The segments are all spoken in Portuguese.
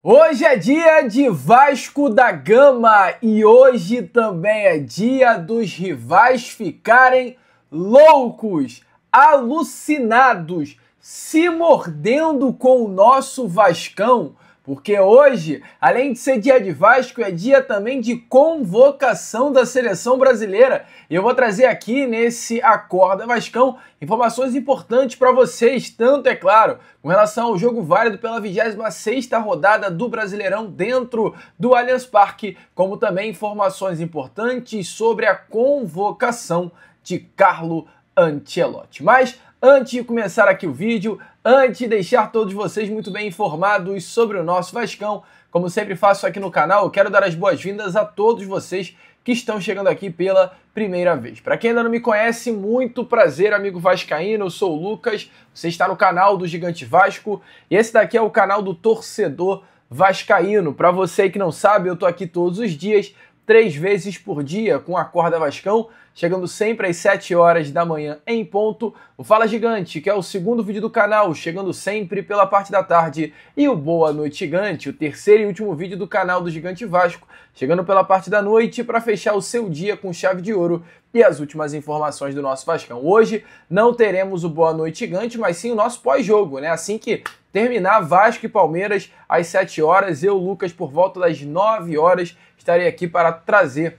Hoje é dia de Vasco da Gama e hoje também é dia dos rivais ficarem loucos, alucinados, se mordendo com o nosso Vascão. Porque hoje, além de ser dia de Vasco, é dia também de convocação da seleção brasileira. E eu vou trazer aqui nesse Acorda Vascão informações importantes para vocês, tanto, é claro, com relação ao jogo válido pela 26ª rodada do Brasileirão dentro do Allianz Parque, como também informações importantes sobre a convocação de Carlo Ancelotti. Mas antes de começar aqui o vídeo, antes de deixar todos vocês muito bem informados sobre o nosso Vascão, como sempre faço aqui no canal, eu quero dar as boas-vindas a todos vocês que estão chegando aqui pela primeira vez. Para quem ainda não me conhece, muito prazer, amigo vascaíno, eu sou o Lucas, você está no canal do Gigante Vasco e esse daqui é o canal do Torcedor Vascaíno. Para você que não sabe, eu tô aqui todos os dias, 3 vezes por dia com Acorda Vascão, chegando sempre às 7 horas da manhã em ponto. O Fala Gigante, que é o segundo vídeo do canal, chegando sempre pela parte da tarde. E o Boa Noite Gigante, o terceiro e último vídeo do canal do Gigante Vasco, chegando pela parte da noite para fechar o seu dia com chave de ouro e as últimas informações do nosso Vascão. Hoje não teremos o Boa Noite Gigante, mas sim o nosso pós-jogo, né? Assim que terminar Vasco e Palmeiras às 7 horas, eu, Lucas, por volta das 9 horas, estarei aqui para trazer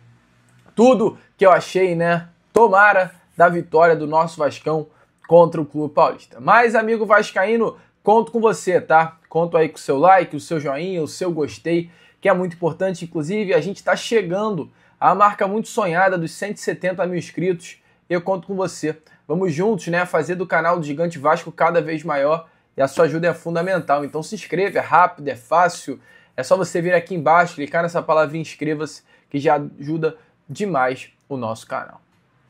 tudo que eu achei, né? Tomara da vitória do nosso Vascão contra o Clube Paulista. Mas, amigo vascaíno, conto com você, tá? Conto aí com o seu like, o seu joinha, o seu gostei, que é muito importante. Inclusive, a gente está chegando à marca muito sonhada dos 170 mil inscritos. Eu conto com você. Vamos juntos, né? Fazer do canal do Gigante Vasco cada vez maior e a sua ajuda é fundamental. Então se inscreva, é rápido, é fácil. É só você vir aqui embaixo, clicar nessa palavrinha inscreva-se, que já ajuda demais o nosso canal.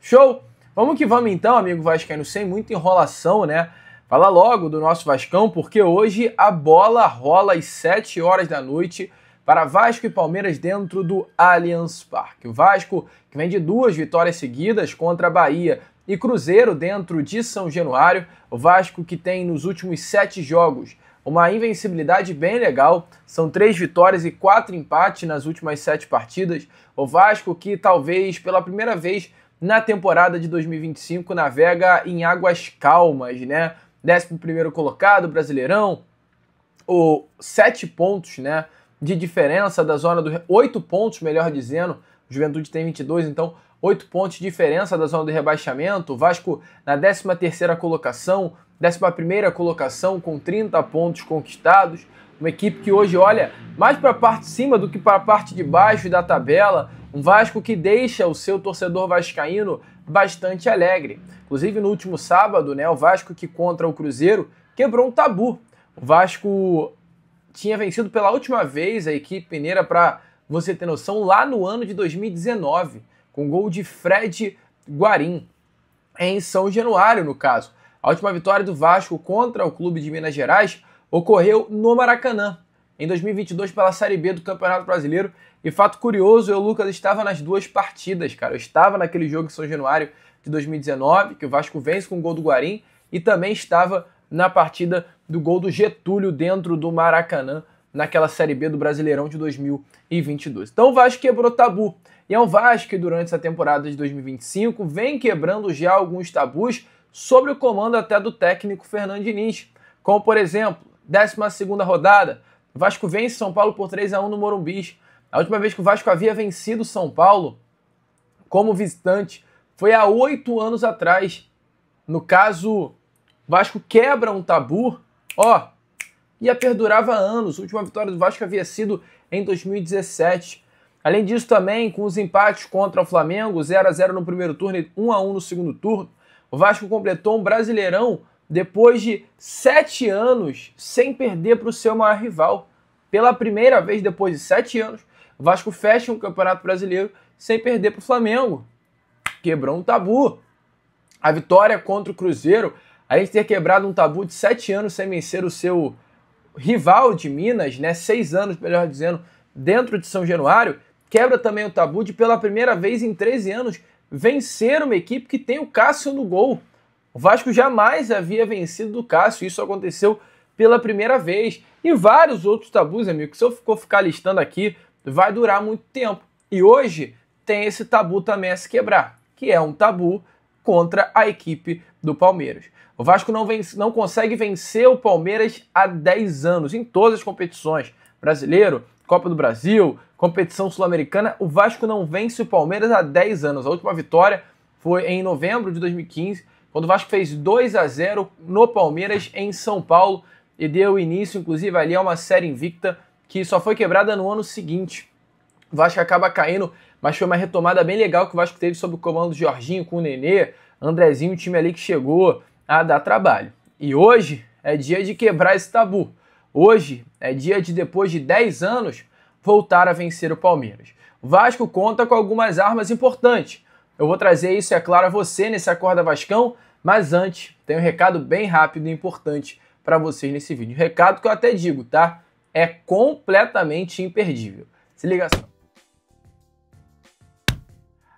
Show? Vamos que vamos então, amigo vascaíno, sem muita enrolação, né? Fala logo do nosso Vascão, porque hoje a bola rola às 7 horas da noite para Vasco e Palmeiras dentro do Allianz Parque. O Vasco, que vem de 2 vitórias seguidas contra Bahia e Cruzeiro dentro de São Januário. O Vasco que tem nos últimos 7 jogos uma invencibilidade bem legal, são 3 vitórias e 4 empates nas últimas 7 partidas. O Vasco que talvez pela primeira vez na temporada de 2025 navega em águas calmas, né? 11º colocado, Brasileirão, 7 pontos, né, de diferença da zona do... 8 pontos, melhor dizendo, o Juventude tem 22, então 8 pontos de diferença da zona do rebaixamento. O Vasco na 13ª colocação, 11ª colocação com 30 pontos conquistados. Uma equipe que hoje olha mais para a parte de cima do que para a parte de baixo da tabela. Um Vasco que deixa o seu torcedor vascaíno bastante alegre. Inclusive no último sábado, né, o Vasco que contra o Cruzeiro quebrou um tabu. O Vasco tinha vencido pela última vez a equipe mineira, para você ter noção, lá no ano de 2019, com gol de Fred Guarim, em São Januário, no caso. A última vitória do Vasco contra o clube de Minas Gerais ocorreu no Maracanã, em 2022, pela Série B do Campeonato Brasileiro. E fato curioso, eu, Lucas, estava nas 2 partidas, cara. Eu estava naquele jogo em São Januário de 2019, que o Vasco vence com o gol do Guarim, e também estava na partida do gol do Getúlio dentro do Maracanã, naquela Série B do Brasileirão de 2022. Então o Vasco quebrou tabu. E é um Vasco que durante essa temporada de 2025 vem quebrando já alguns tabus sobre o comando até do técnico Fernando Diniz. Como, por exemplo, 12ª rodada, o Vasco vence São Paulo por 3-1 no Morumbi. A última vez que o Vasco havia vencido São Paulo como visitante foi há 8 anos atrás. No caso, o Vasco quebra um tabu, ia perdurava há anos. A última vitória do Vasco havia sido em 2017. Além disso também, com os empates contra o Flamengo, 0-0 no primeiro turno e 1-1 no segundo turno, o Vasco completou um Brasileirão depois de 7 anos sem perder para o seu maior rival. Pela primeira vez depois de 7 anos, o Vasco fecha um Campeonato Brasileiro sem perder para o Flamengo. Quebrou um tabu. A vitória contra o Cruzeiro, além de ter quebrado um tabu de 7 anos sem vencer o seu rival de Minas, né, 6 anos, melhor dizendo, dentro de São Januário, quebra também o tabu de, pela primeira vez em 13 anos, vencer uma equipe que tem o Cássio no gol. O Vasco jamais havia vencido do Cássio, isso aconteceu pela primeira vez. E vários outros tabus, amigo, que se eu for ficar listando aqui, vai durar muito tempo. E hoje tem esse tabu também a se quebrar, que é um tabu contra a equipe do Palmeiras. O Vasco não consegue vencer o Palmeiras há 10 anos, em todas as competições. Brasileiro, Copa do Brasil, competição sul-americana, o Vasco não vence o Palmeiras há 10 anos. A última vitória foi em novembro de 2015, quando o Vasco fez 2-0 no Palmeiras em São Paulo e deu início, inclusive, ali a uma série invicta que só foi quebrada no ano seguinte. O Vasco acaba caindo, mas foi uma retomada bem legal que o Vasco teve sob o comando do Jorginho com o Nenê, Andrezinho, o time ali que chegou a dar trabalho. E hoje é dia de quebrar esse tabu. Hoje é dia de, depois de 10 anos, voltar a vencer o Palmeiras. O Vasco conta com algumas armas importantes. Eu vou trazer isso, é claro, a você nesse Acorda Vascão, mas antes tem um recado bem rápido e importante para vocês nesse vídeo. Um recado que eu até digo, tá? É completamente imperdível. Se liga só.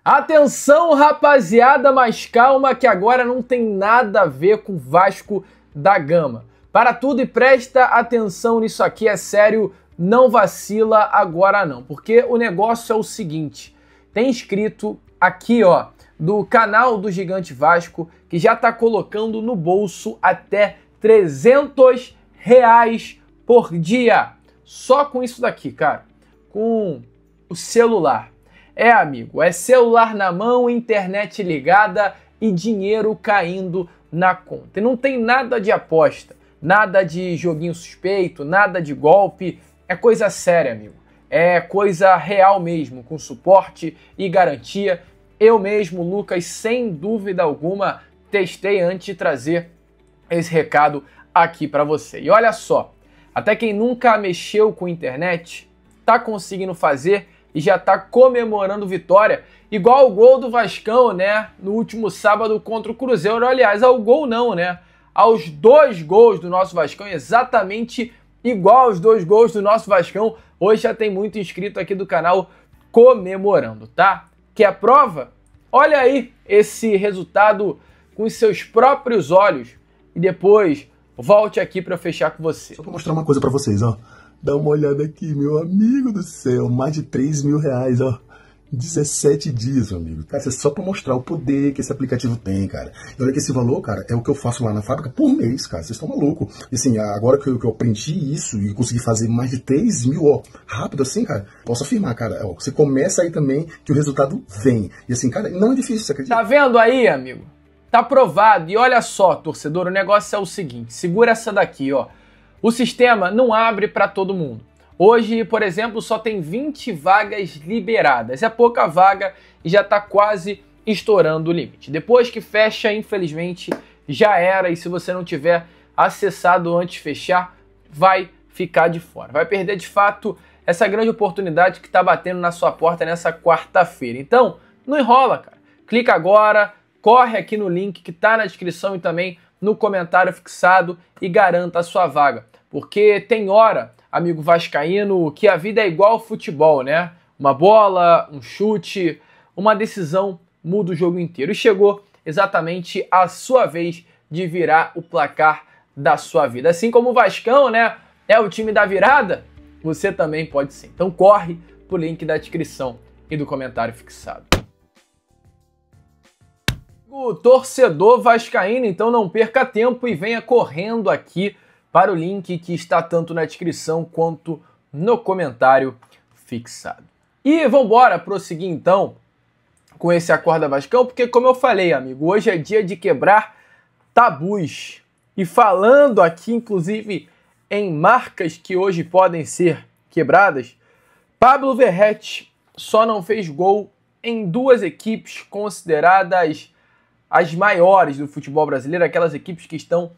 Atenção, rapaziada, mas calma que agora não tem nada a ver com Vasco da Gama. Para tudo e presta atenção nisso aqui, é sério, não vacila agora não, porque o negócio é o seguinte, tem inscrito aqui, ó, do canal do Gigante Vasco, que já tá colocando no bolso até R$300 por dia. Só com isso daqui, cara, com o celular. É, amigo, é celular na mão, internet ligada e dinheiro caindo na conta. E não tem nada de aposta, nada de joguinho suspeito, nada de golpe. É coisa séria, amigo. É coisa real mesmo, com suporte e garantia. Eu mesmo, Lucas, sem dúvida alguma, testei antes de trazer esse recado aqui para você. E olha só, até quem nunca mexeu com internet tá conseguindo fazer e já tá comemorando vitória, igual o gol do Vascão, né, no último sábado contra o Cruzeiro. Aliás, ao gol não, né, aos 2 gols do nosso Vascão, exatamente igual aos 2 gols do nosso Vascão. Hoje já tem muito inscrito aqui do canal comemorando, tá? Quer a prova? Olha aí esse resultado com os seus próprios olhos e depois volte aqui para eu fechar com você. Só para mostrar uma coisa para vocês, ó. Dá uma olhada aqui, meu amigo do céu, mais de R$3.000, ó. 17 dias, meu amigo. Cara, isso é só pra mostrar o poder que esse aplicativo tem, cara. E olha que esse valor, cara, é o que eu faço lá na fábrica por mês, cara. Vocês estão malucos. E assim, agora que eu aprendi isso e consegui fazer mais de 3 mil, ó, rápido assim, cara, posso afirmar, cara, ó, você começa aí também que o resultado vem. E assim, cara, não é difícil, você acredita? Tá vendo aí, amigo? Tá provado. E olha só, torcedor, o negócio é o seguinte, segura essa daqui, ó. O sistema não abre para todo mundo. Hoje, por exemplo, só tem 20 vagas liberadas. É pouca vaga e já está quase estourando o limite. Depois que fecha, infelizmente, já era. E se você não tiver acessado antes de fechar, vai ficar de fora. Vai perder, de fato, essa grande oportunidade que está batendo na sua porta nessa quarta-feira. Então, não enrola, cara. Clica agora, corre aqui no link que está na descrição e também no comentário fixado e garanta a sua vaga. Porque tem hora, amigo vascaíno, que a vida é igual ao futebol, né? Uma bola, um chute, uma decisão muda o jogo inteiro. E chegou exatamente a sua vez de virar o placar da sua vida. Assim como o Vascão, né, é o time da virada, você também pode ser. Então corre pro link da descrição e do comentário fixado. O torcedor vascaíno, então não perca tempo e venha correndo aqui para o link que está tanto na descrição quanto no comentário fixado. E vamos embora prosseguir então com esse Acorda Vascão, porque como eu falei, amigo, hoje é dia de quebrar tabus. E falando aqui, inclusive, em marcas que hoje podem ser quebradas, Pablo Verratti só não fez gol em 2 equipes consideradas as maiores do futebol brasileiro, aquelas equipes que estão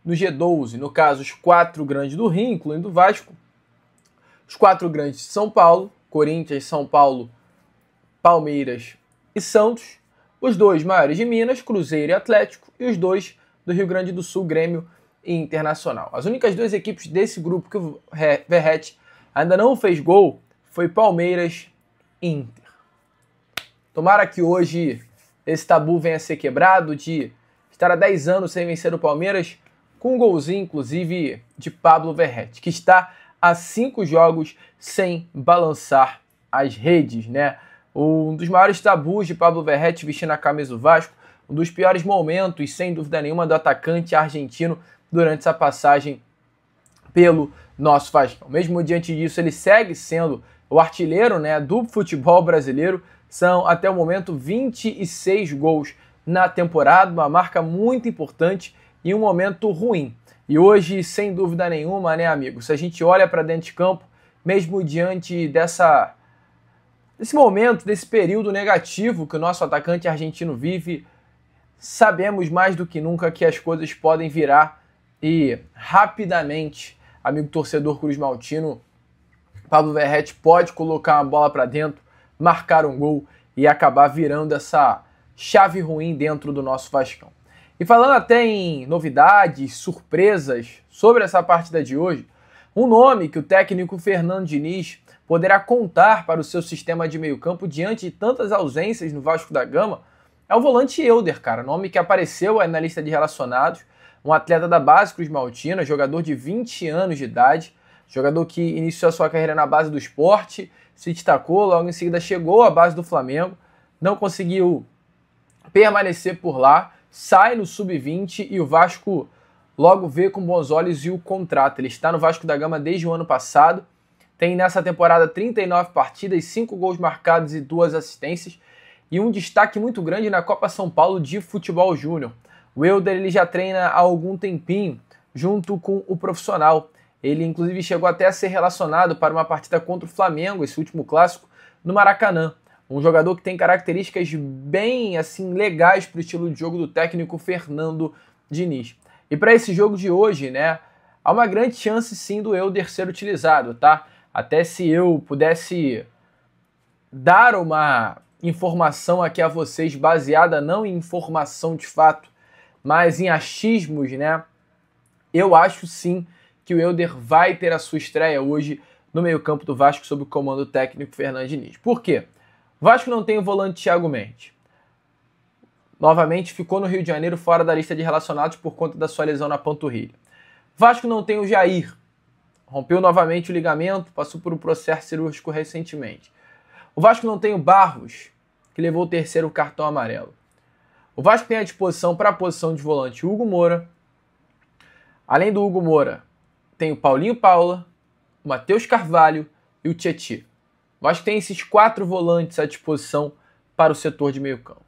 no G12, no caso, os 4 grandes do Rio, incluindo o Vasco, os 4 grandes de São Paulo, Corinthians, São Paulo, Palmeiras e Santos, os 2 maiores de Minas, Cruzeiro e Atlético, e os 2 do Rio Grande do Sul, Grêmio e Internacional. As únicas 2 equipes desse grupo que o Verratti ainda não fez gol foi Palmeiras e Inter. Tomara que hoje esse tabu venha a ser quebrado de estar há 10 anos sem vencer o Palmeiras, com um golzinho, inclusive, de Pablo Verratti, que está há 5 jogos sem balançar as redes, né? Um dos maiores tabus de Pablo Verratti vestindo a camisa do Vasco, um dos piores momentos, sem dúvida nenhuma, do atacante argentino durante essa passagem pelo nosso Vasco. Mesmo diante disso, ele segue sendo o artilheiro, né, do futebol brasileiro. São, até o momento, 26 gols na temporada, uma marca muito importante e um momento ruim. E hoje, sem dúvida nenhuma, né, amigo, se a gente olha para dentro de campo, mesmo diante desse momento, desse período negativo que o nosso atacante argentino vive, sabemos mais do que nunca que as coisas podem virar e rapidamente, amigo torcedor cruzmaltino, Pablo Verratti pode colocar uma bola para dentro, marcar um gol e acabar virando essa chave ruim dentro do nosso Vascão. E falando até em novidades, surpresas sobre essa partida de hoje, um nome que o técnico Fernando Diniz poderá contar para o seu sistema de meio campo diante de tantas ausências no Vasco da Gama é o volante Elder, cara, nome que apareceu aí na lista de relacionados, um atleta da base cruzmaltina, jogador de 20 anos de idade, jogador que iniciou a sua carreira na base do Sport, se destacou, logo em seguida chegou à base do Flamengo, não conseguiu permanecer por lá, sai no Sub-20 e o Vasco logo vê com bons olhos e o contrata. Ele está no Vasco da Gama desde o ano passado, tem nessa temporada 39 partidas, 5 gols marcados e 2 assistências, e um destaque muito grande na Copa São Paulo de Futebol Júnior. O Elder ele já treina há algum tempinho junto com o profissional. Ele inclusive chegou até a ser relacionado para uma partida contra o Flamengo, esse último clássico, no Maracanã. Um jogador que tem características bem assim legais para o estilo de jogo do técnico Fernando Diniz. E para esse jogo de hoje, né, há uma grande chance sim do Elder ser utilizado, tá? Até se eu pudesse dar uma informação aqui a vocês baseada não em informação de fato, mas em achismos, né? Eu acho sim que o Elder vai ter a sua estreia hoje no meio-campo do Vasco sob o comando técnico Fernando Diniz. Por quê? O Vasco não tem o volante Thiago Mendes. Novamente ficou no Rio de Janeiro fora da lista de relacionados por conta da sua lesão na panturrilha. O Vasco não tem o Jair. Rompeu novamente o ligamento, passou por um processo cirúrgico recentemente. O Vasco não tem o Barros, que levou o 3º cartão amarelo. O Vasco tem à disposição para a posição de volante o Hugo Moura. Além do Hugo Moura, tem o Paulinho Paula, o Matheus Carvalho e o Tietê. O Vasco tem esses 4 volantes à disposição para o setor de meio campo.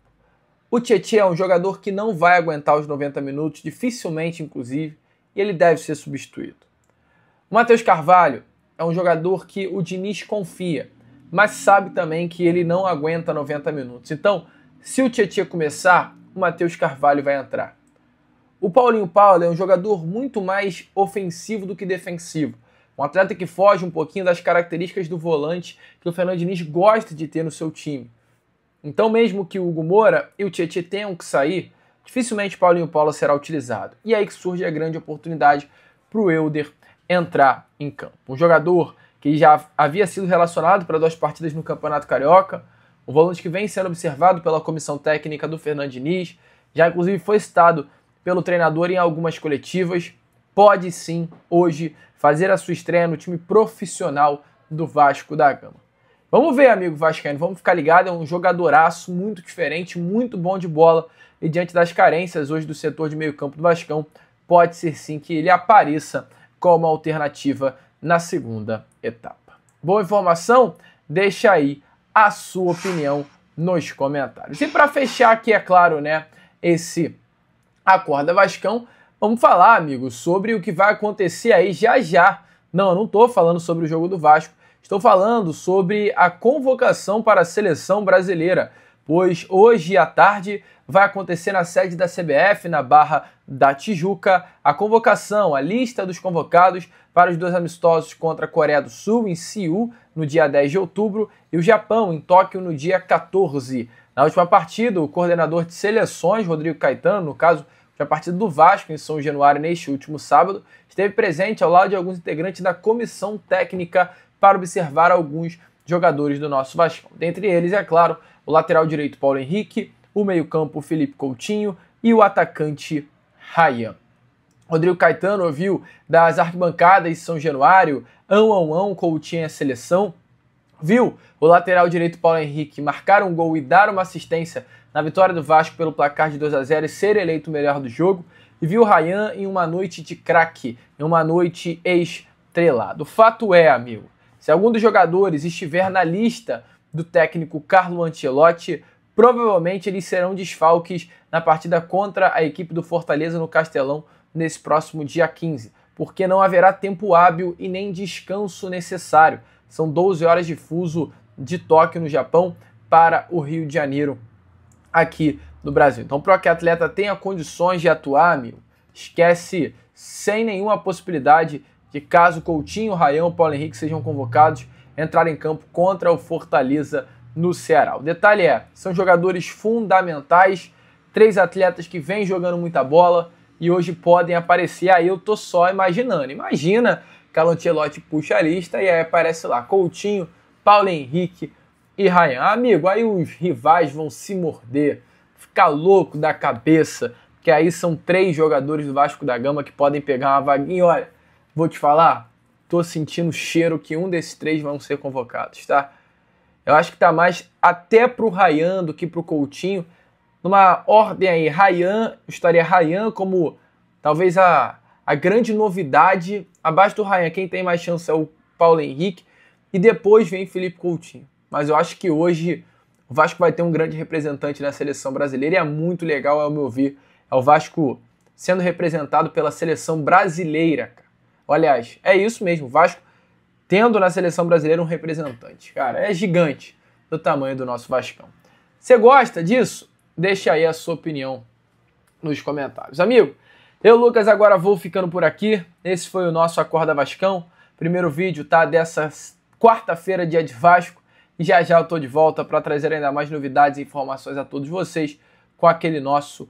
O Tietê é um jogador que não vai aguentar os 90 minutos, dificilmente inclusive, e ele deve ser substituído. O Matheus Carvalho é um jogador que o Diniz confia, mas sabe também que ele não aguenta 90 minutos. Então, se o Tietê começar, o Matheus Carvalho vai entrar. O Paulinho Paula é um jogador muito mais ofensivo do que defensivo. Um atleta que foge um pouquinho das características do volante que o Fernando Diniz gosta de ter no seu time. Então, mesmo que o Hugo Moura e o Tietê tenham que sair, dificilmente o Paulinho Paula será utilizado. E é aí que surge a grande oportunidade para o Elder entrar em campo. Um jogador que já havia sido relacionado para 2 partidas no Campeonato Carioca, um volante que vem sendo observado pela comissão técnica do Fernando Diniz, já inclusive foi citado pelo treinador em algumas coletivas, pode sim hoje fazer a sua estreia no time profissional do Vasco da Gama. Vamos ver, amigo vascaíno, vamos ficar ligado, é um jogadoraço muito diferente, muito bom de bola, e diante das carências hoje do setor de meio campo do Vascão, pode ser sim que ele apareça como alternativa na segunda etapa. Boa informação? Deixa aí a sua opinião nos comentários. E para fechar aqui, é claro, né, esse Acorda Vascão, vamos falar, amigos, sobre o que vai acontecer aí já já. Não, eu não estou falando sobre o jogo do Vasco, estou falando sobre a convocação para a seleção brasileira, pois hoje à tarde vai acontecer na sede da CBF, na Barra da Tijuca, a convocação, a lista dos convocados para os 2 amistosos contra a Coreia do Sul, em Seul, no dia 10 de outubro, e o Japão, em Tóquio, no dia 14. Na última partida, o coordenador de seleções, Rodrigo Caetano, no caso, a partida do Vasco em São Januário neste último sábado, esteve presente ao lado de alguns integrantes da comissão técnica para observar alguns jogadores do nosso Vasco. Dentre eles, é claro, o lateral direito Paulo Henrique, o meio-campo Felipe Coutinho e o atacante Ryan. Rodrigo Caetano ouviu das arquibancadas de São Januário, Coutinho é seleção. Viu o lateral direito Paulo Henrique marcar um gol e dar uma assistência na vitória do Vasco pelo placar de 2-0 e ser eleito o melhor do jogo. E viu o Ryan em uma noite de craque, em uma noite estrelada. O fato é, amigo, se algum dos jogadores estiver na lista do técnico Carlo Ancelotti, provavelmente eles serão desfalques na partida contra a equipe do Fortaleza no Castelão nesse próximo dia 15, porque não haverá tempo hábil e nem descanso necessário. São 12 horas de fuso de Tóquio, no Japão, para o Rio de Janeiro, aqui no Brasil. Então, para que o atleta tenha condições de atuar, amigo, esquece sem nenhuma possibilidade de, caso Coutinho, Ryan, Paulo Henrique sejam convocados, entrar em campo contra o Fortaleza no Ceará. O detalhe é, são jogadores fundamentais, 3 atletas que vêm jogando muita bola e hoje podem aparecer. Aí eu tô só imaginando. Imagina que o Ancelotti puxa a lista e aí aparece lá Coutinho, Paulo Henrique e Ryan. Amigo, aí os rivais vão se morder, ficar louco da cabeça, que aí são 3 jogadores do Vasco da Gama que podem pegar uma vaguinha. Olha, vou te falar, tô sentindo o cheiro que um desses 3 vão ser convocados, tá? Eu acho que tá mais até pro Ryan do que pro Coutinho. Numa ordem aí, estaria Ryan como talvez a grande novidade. Abaixo do Ryan, quem tem mais chance é o Paulo Henrique. E depois vem Felipe Coutinho. Mas eu acho que hoje o Vasco vai ter um grande representante na seleção brasileira. E é muito legal, ao meu ver, é o Vasco sendo representado pela seleção brasileira, cara. Aliás, é isso mesmo, o Vasco tendo na seleção brasileira um representante. Cara, é gigante do tamanho do nosso Vascão. Você gosta disso? Deixa aí a sua opinião nos comentários. Amigo, eu, Lucas, agora vou ficando por aqui. Esse foi o nosso Acorda Vascão. Primeiro vídeo, tá? Dessa quarta-feira, dia de Vasco. E já já eu tô de volta para trazer ainda mais novidades e informações a todos vocês com aquele nosso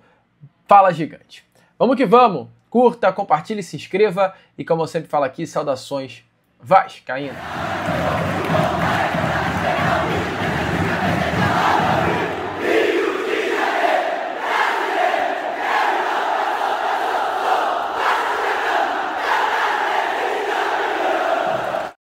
Fala Gigante. Vamos que vamos! Curta, compartilhe, se inscreva. E como eu sempre falo aqui, saudações vascaínas.